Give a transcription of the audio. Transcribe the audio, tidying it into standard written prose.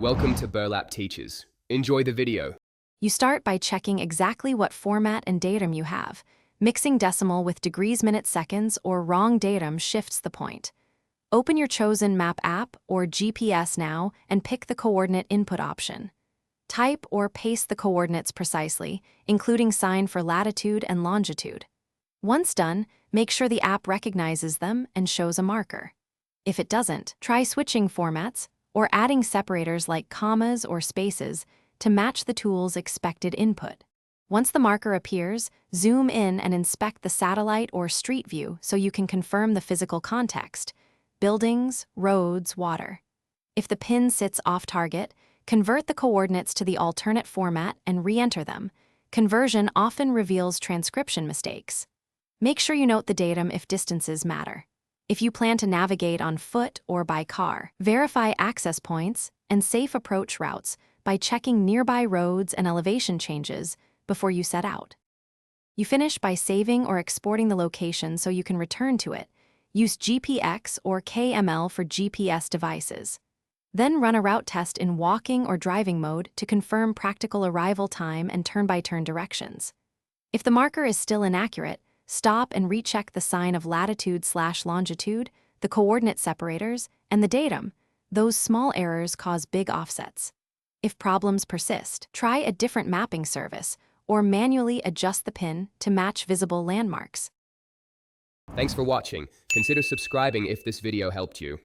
Welcome to Burlap Teachers. Enjoy the video. You start by checking exactly what format and datum you have. Mixing decimal with degrees, minutes, seconds, or wrong datum shifts the point. Open your chosen map app or GPS now and pick the coordinate input option. Type or paste the coordinates precisely, including sign for latitude and longitude. Once done, make sure the app recognizes them and shows a marker. If it doesn't, try switching formats or adding separators like commas or spaces to match the tool's expected input. Once the marker appears, zoom in and inspect the satellite or street view so you can confirm the physical context: buildings, roads, water. If the pin sits off target, convert the coordinates to the alternate format and re-enter them. Conversion often reveals transcription mistakes. Make sure you note the datum if distances matter. If you plan to navigate on foot or by car, verify access points and safe approach routes by checking nearby roads and elevation changes before you set out. You finish by saving or exporting the location so you can return to it. Use GPX or KML for GPS devices. Then run a route test in walking or driving mode to confirm practical arrival time and turn-by-turn directions. If the marker is still inaccurate, stop and recheck the sign of latitude/longitude, the coordinate separators, and the datum. Those small errors cause big offsets. If problems persist, try a different mapping service or manually adjust the pin to match visible landmarks. Thanks for watching. Consider subscribing if this video helped you.